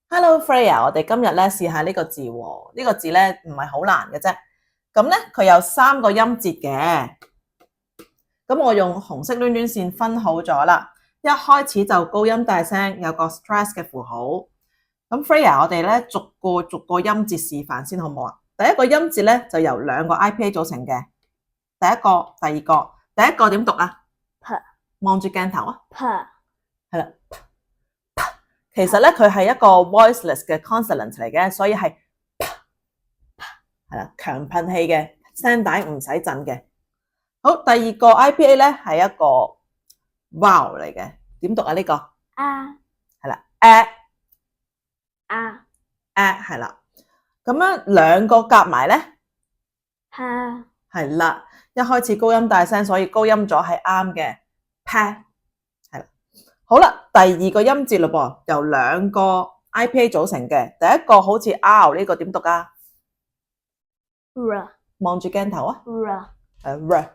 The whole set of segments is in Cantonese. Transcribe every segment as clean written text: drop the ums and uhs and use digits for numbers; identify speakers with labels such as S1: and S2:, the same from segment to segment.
S1: Hello Freya，我哋今日咧試下呢個字喎，呢個字咧唔係好難嘅啫。咁咧佢有3個音節嘅，咁我用紅色攣攣線分好咗啦。一開始就高音大聲，有個 stress 嘅符號。咁 Freya，我哋咧逐個音節示範先好唔好啊？第一個音節咧就由2個 IPA 組成嘅，第一個、第二個。第一個點讀啊？
S2: P，
S1: 望住鏡頭啊
S2: P，
S1: 係啦。其實咧佢係一個 voiceless 嘅 consonant 嚟嘅，所以係係啦，強噴氣嘅聲帶唔使震嘅。好，第二個 IPA 咧係一個 vowel 嚟嘅，點讀啊？呢個係啦係啦。咁樣兩個夾埋咧係啦，一開始高音大聲，所以高音咗係啱嘅 pa。好啦，第二個音節嘞噃，由2個 IPA 組成嘅。第一個好似 R 呢個點讀啊？
S2: R，
S1: 望住鏡頭啊
S2: R，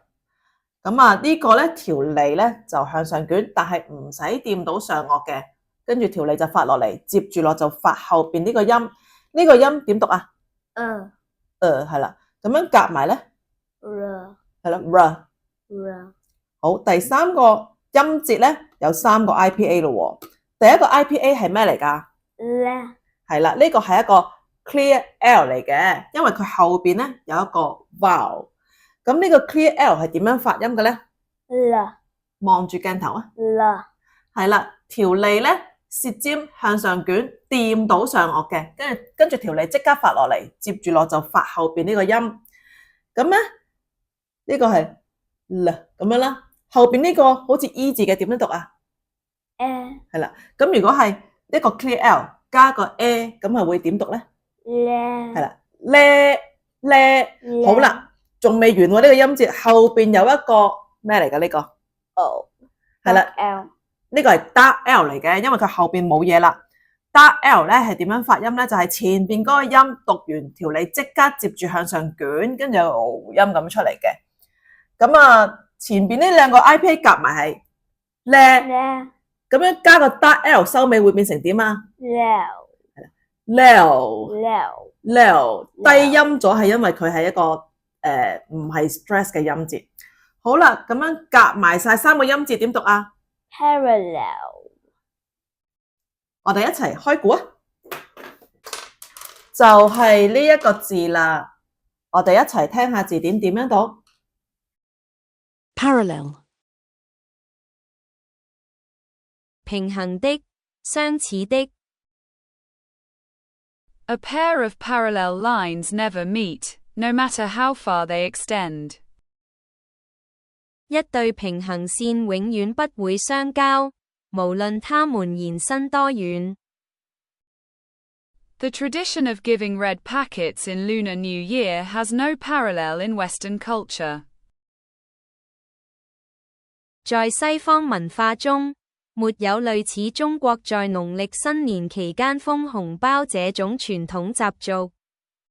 S1: 咁啊呢個咧條脷咧就向上捲，但係唔使掂到上顎嘅，跟住條脷就發落嚟，接住落就發後邊呢個音。呢個音點讀啊？係啦，咁樣夾埋咧係啦
S2: R。
S1: 好，第3個音節咧有3個 IPA 咯喎。第一個 IPA 係咩嚟㗎？係啦，呢個係一個 clear L 嚟嘅，因為佢後邊咧有一個 vowel。咁呢個 clear L 係點樣發音嘅咧？望住鏡頭啊！係啦，條脷咧舌尖向上捲，掂到上顎嘅，跟住條脷即刻發落嚟，接住落就發後邊呢個音。咁咧呢個係咁樣啦。後邊呢個好似 E 字嘅點樣讀啊？係啦，咁如果係一個 clear L 加個 A， 咁係會點讀咧？係啦，好啦，仲未完喎呢個音節，後邊有一個咩嚟㗎呢個？係啦，呢個係 dark L 嚟嘅，因為佢後邊冇嘢啦。dark L 咧係點樣發音咧？就係前邊嗰個音讀完條脷即刻接住向上捲，跟住有音咁出嚟嘅。咁啊〜前邊呢2個 IPA 夾埋係咁樣加個 dark L 收尾會變成點啊？低音咗係因為佢係一個唔係 stress 嘅音節。好啦，咁樣夾埋晒3個音節點讀啊？
S2: Parallel。
S1: 我哋一齊開估啊！就係呢一個字啦，我哋一齊聽下字典點樣讀。
S3: Parallel， 平衡的，相似的。
S4: A pair of parallel lines never meet, no matter how far they extend.
S3: 一對平衡線永遠不會相交，無論它們延伸多遠。
S4: The tradition of giving red packets in Lunar New Year has no parallel in Western culture.
S3: 在西方文化中，沒有類似中國在農曆新年期間封紅包這種傳統習俗。